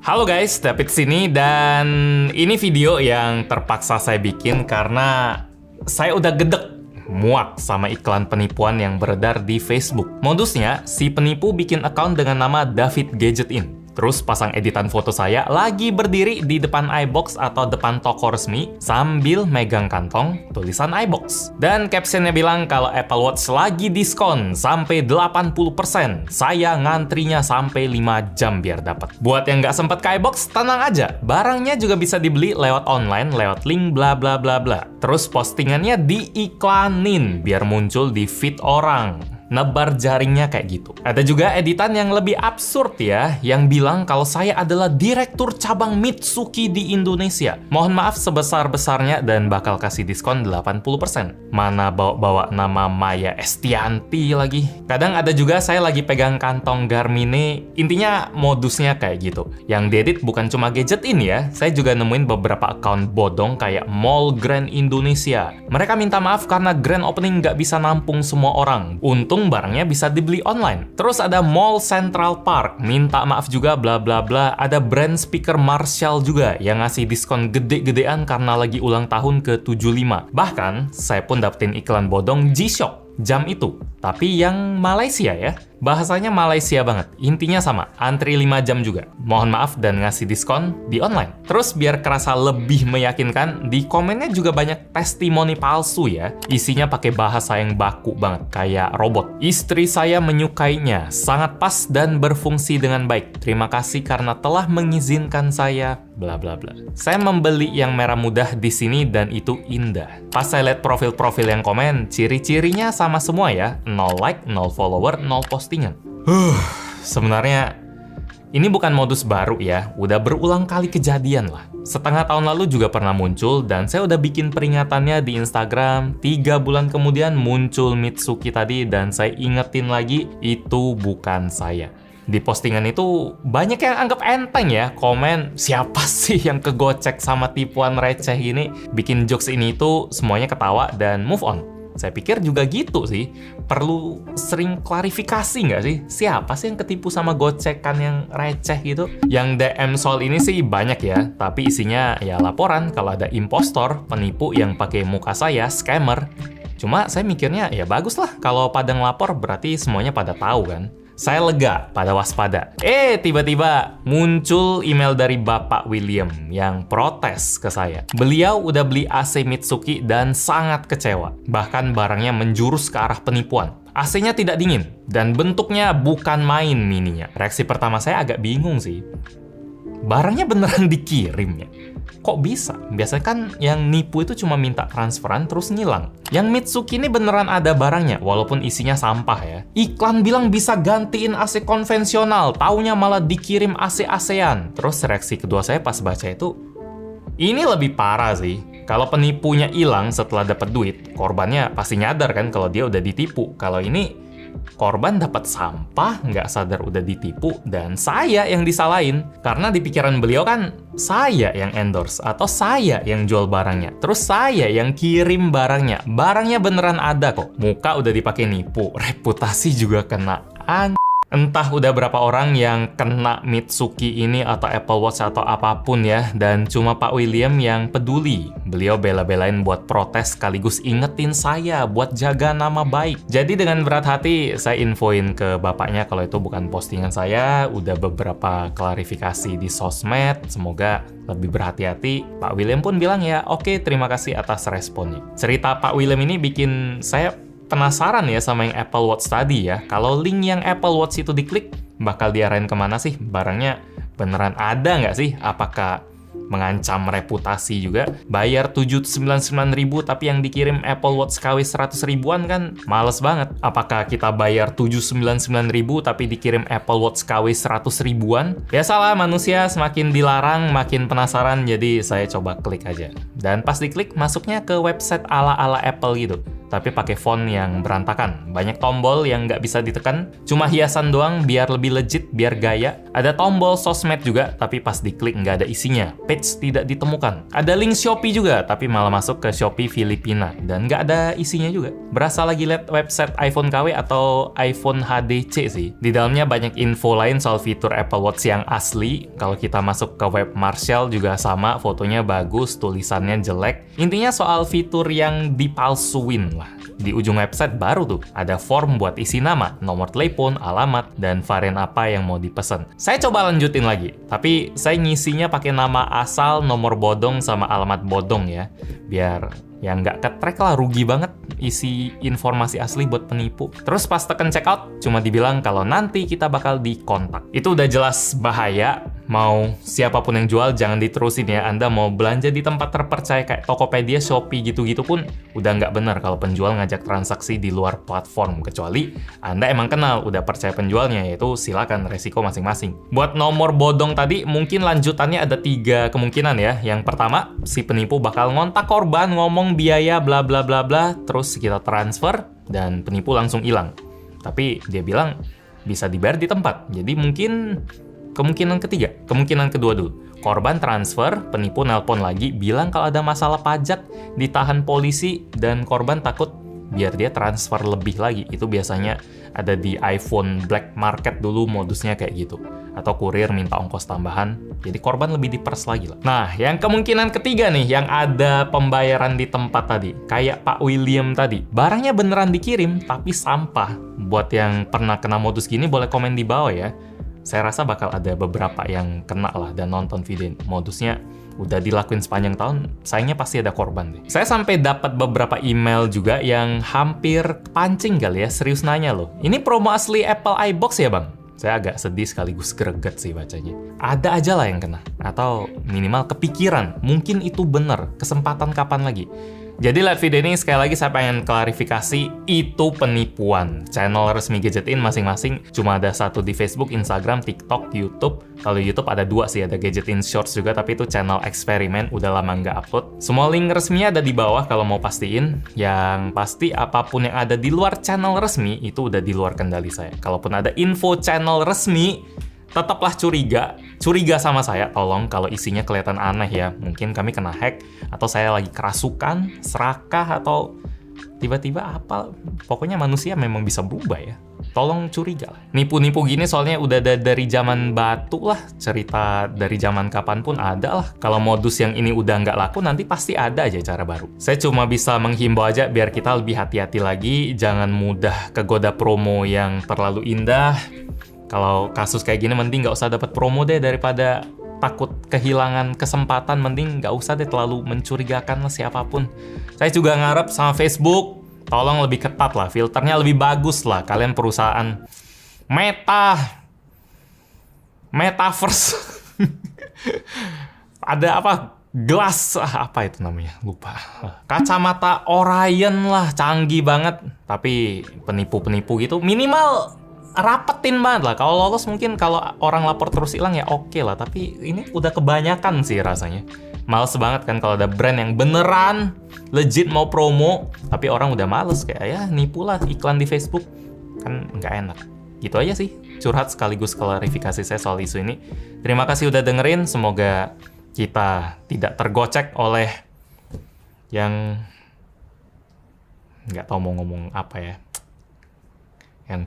Halo guys, David sini dan ini video yang terpaksa saya bikin karena saya udah muak sama iklan penipuan yang beredar di Facebook. Modusnya, si penipu bikin account dengan nama David Gadget In. Terus pasang editan foto saya lagi berdiri di depan iBox atau depan toko resmi sambil megang kantong tulisan iBox. Dan captionnya bilang kalau Apple Watch lagi diskon sampai 80%. Saya ngantrinya sampai 5 jam biar dapat. Buat yang nggak sempet ke iBox, tenang aja. Barangnya juga bisa dibeli lewat online, lewat link bla bla bla bla. Terus postingannya diiklanin biar muncul di feed orang. Nebar jaringnya kayak gitu. Ada juga editan yang lebih absurd ya, yang bilang kalau saya adalah direktur cabang Mitsuki di Indonesia. Mohon maaf sebesar-besarnya dan bakal kasih diskon 80%. Mana bawa-bawa nama Maya Estianti lagi. Kadang ada juga saya lagi pegang kantong Garmin. Intinya modusnya kayak gitu. Yang diedit bukan cuma Gadget In ya, saya juga nemuin beberapa account bodong kayak Mall Grand Indonesia. Mereka minta maaf karena grand opening nggak bisa nampung semua orang. Untung barangnya bisa dibeli online. Terus ada Mall Central Park, minta maaf juga bla bla bla. Ada brand speaker Marshall juga yang ngasih diskon gede-gedean karena lagi ulang tahun ke-75. Bahkan, saya pun dapetin iklan bodong G-Shock jam itu. Tapi yang Malaysia ya. Bahasanya Malaysia banget. Intinya sama, antri 5 jam juga. Mohon maaf dan ngasih diskon di online. Terus biar kerasa lebih meyakinkan, di komennya juga banyak testimoni palsu ya. Isinya pakai bahasa yang baku banget, kayak robot. Istri saya menyukainya, sangat pas dan berfungsi dengan baik. Terima kasih karena telah mengizinkan saya, bla bla bla. Saya membeli yang merah mudah di sini dan itu indah. Pas saya lihat profil-profil yang komen, ciri-cirinya sama semua ya. 0 like, 0 follower, 0 postingan. Sebenarnya ini bukan modus baru ya, udah berulang kali kejadian lah. Setengah tahun lalu juga pernah muncul dan saya udah bikin peringatannya di Instagram. 3 bulan kemudian muncul Mitsuki tadi dan saya ingetin lagi itu bukan saya. Di postingan itu banyak yang anggap enteng ya, komen siapa sih yang kegocek sama tipuan receh ini, bikin jokes ini itu semuanya ketawa dan move on. Saya pikir juga gitu sih, perlu sering klarifikasi nggak sih? Siapa sih yang ketipu sama gocekan yang receh gitu? Yang DM soal ini sih banyak ya, tapi isinya ya laporan kalau ada impostor, penipu yang pakai muka saya, scammer. Cuma saya mikirnya ya bagus lah, kalau pada ngelapor berarti semuanya pada tahu kan? Saya lega, pada waspada. Tiba-tiba muncul email dari Bapak William yang protes ke saya. Beliau udah beli AC Mitsuki dan sangat kecewa. Bahkan barangnya menjurus ke arah penipuan. AC-nya tidak dingin dan bentuknya bukan main mininya. Reaksi pertama saya agak bingung sih. Barangnya beneran dikirim ya? Kok bisa? Biasanya kan yang nipu itu cuma minta transferan terus ngilang. Yang Mitsuki ini beneran ada barangnya, walaupun isinya sampah ya. Iklan bilang bisa gantiin AC konvensional, taunya malah dikirim AC ASEAN. Terus reaksi kedua saya pas baca itu, ini lebih parah sih. Kalau penipunya hilang setelah dapat duit, korbannya pasti nyadar kan kalau dia udah ditipu. Kalau ini korban dapat sampah, nggak sadar udah ditipu, dan saya yang disalahin. Karena di pikiran beliau kan, saya yang endorse, atau saya yang jual barangnya. Terus saya yang kirim barangnya. Barangnya beneran ada kok. Muka udah dipakai nipu, reputasi juga kena. Entah udah berapa orang yang kena Mitsuki ini atau Apple Watch atau apapun ya, dan cuma Pak William yang peduli. Beliau bela-belain buat protes sekaligus ingetin saya buat jaga nama baik. Jadi dengan berat hati saya infoin ke bapaknya kalau itu bukan postingan saya, udah beberapa klarifikasi di sosmed, semoga lebih berhati-hati. Pak William pun bilang ya, oke, terima kasih atas responnya. Cerita Pak William ini bikin saya penasaran ya sama yang Apple Watch tadi ya. Kalau link yang Apple Watch itu diklik, bakal diarahin kemana sih? Barangnya beneran ada nggak sih? Apakah mengancam reputasi juga? Bayar 799.000 tapi yang dikirim Apple Watch KW 100 ribuan kan males banget. Apakah kita bayar 799.000 tapi dikirim Apple Watch KW 100 ribuan? Biasalah manusia semakin dilarang makin penasaran, jadi saya coba klik aja. Dan pas diklik masuknya ke website ala-ala Apple gitu. tapi pakai font yang berantakan. Banyak tombol yang nggak bisa ditekan, cuma hiasan doang biar lebih legit, biar gaya. Ada tombol sosmed juga, tapi pas diklik nggak ada isinya. Page tidak ditemukan. Ada link Shopee juga, tapi malah masuk ke Shopee Filipina, dan nggak ada isinya juga. Berasa lagi lihat website iPhone KW atau iPhone HDC sih. Di dalamnya banyak info lain soal fitur Apple Watch yang asli. Kalau kita masuk ke web Marshall juga sama, fotonya bagus, tulisannya jelek. Intinya soal fitur yang dipalsuin lah. Di ujung website baru tuh ada form buat isi nama, nomor telepon, alamat, dan varian apa yang mau dipesan. Saya coba lanjutin lagi, tapi saya ngisinya pakai nama asal, nomor bodong, sama alamat bodong ya. Biar yang nggak ketrek lah, rugi banget isi informasi asli buat penipu. Terus pas tekan checkout, cuma dibilang kalau nanti kita bakal dikontak. Itu udah jelas bahaya. Mau siapapun yang jual, jangan diterusin ya. Anda mau belanja di tempat terpercaya kayak Tokopedia, Shopee gitu-gitu pun udah nggak bener kalau penjual ngajak transaksi di luar platform. Kecuali Anda emang kenal, udah percaya penjualnya, yaitu silakan, resiko masing-masing. Buat nomor bodong tadi, mungkin lanjutannya ada 3 kemungkinan ya. Yang pertama, si penipu bakal ngontak korban, ngomong biaya bla bla bla bla, terus kita transfer, dan penipu langsung hilang. Tapi dia bilang bisa dibayar di tempat. Jadi mungkin kemungkinan ketiga, kemungkinan kedua dulu. Korban transfer, penipu nelpon lagi, bilang kalau ada masalah pajak, ditahan polisi, dan korban takut biar dia transfer lebih lagi. Itu biasanya ada di iPhone black market dulu modusnya kayak gitu. Atau kurir minta ongkos tambahan, jadi korban lebih diperes lagi lah. Nah, yang kemungkinan ketiga nih, yang ada pembayaran di tempat tadi. Kayak Pak William tadi, barangnya beneran dikirim, tapi sampah. Buat yang pernah kena modus gini, boleh komen di bawah ya. Saya rasa bakal ada beberapa yang kena lah dan nonton video ini. Modusnya udah dilakuin sepanjang tahun, sayangnya pasti ada korban deh. Saya sampai dapat beberapa email juga yang hampir pancing kali ya, serius nanya loh. Ini promo asli Apple iBox ya bang? Saya agak sedih sekaligus greget sih bacanya. Ada aja lah yang kena. Atau minimal kepikiran, mungkin itu bener, kesempatan kapan lagi. Jadi lihat video ini, sekali lagi saya pengen klarifikasi, itu penipuan. Channel resmi Gadgetin masing-masing cuma ada 1 di Facebook, Instagram, TikTok, YouTube. Kalau YouTube ada 2 sih, ada Gadgetin Shorts juga, tapi itu channel eksperimen, udah lama nggak upload. Semua link resminya ada di bawah kalau mau pastiin. Yang pasti apapun yang ada di luar channel resmi, itu udah di luar kendali saya. Kalaupun ada info channel resmi, tetaplah curiga sama saya, tolong kalau isinya kelihatan aneh ya. Mungkin kami kena hack, atau saya lagi kerasukan, serakah, atau tiba-tiba apa. Pokoknya manusia memang bisa berubah ya. Tolong curiga lah. Nipu-nipu gini soalnya udah ada dari zaman batu lah. Cerita dari zaman kapan pun ada lah. Kalau modus yang ini udah nggak laku, nanti pasti ada aja cara baru. Saya cuma bisa menghimbau aja biar kita lebih hati-hati lagi. Jangan mudah kegoda promo yang terlalu indah. Kalau kasus kayak gini mending nggak usah dapat promo deh, daripada takut kehilangan kesempatan. Mending nggak usah deh terlalu mencurigakan lah siapapun. Saya juga ngarep sama Facebook, tolong lebih ketat lah, filternya lebih bagus lah. Kalian perusahaan Metaverse. Ada apa? Glass, apa itu namanya? Lupa. Kacamata Orion lah, canggih banget. Tapi penipu-penipu gitu minimal rapetin banget lah. Kalau lolos mungkin kalau orang lapor terus hilang ya oke lah. Tapi ini udah kebanyakan sih rasanya. Males banget kan kalau ada brand yang beneran legit mau promo, tapi orang udah males kayak ya nipu lah, iklan di Facebook. Kan nggak enak. Gitu aja sih. Curhat sekaligus klarifikasi saya soal isu ini. Terima kasih udah dengerin. Semoga kita tidak tergocek oleh yang nggak tahu mau ngomong apa ya. Yang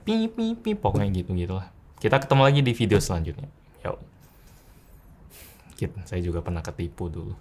pi pokoknya gitu-gitulah. Kita ketemu lagi di video selanjutnya. Yo. Saya juga pernah ketipu dulu.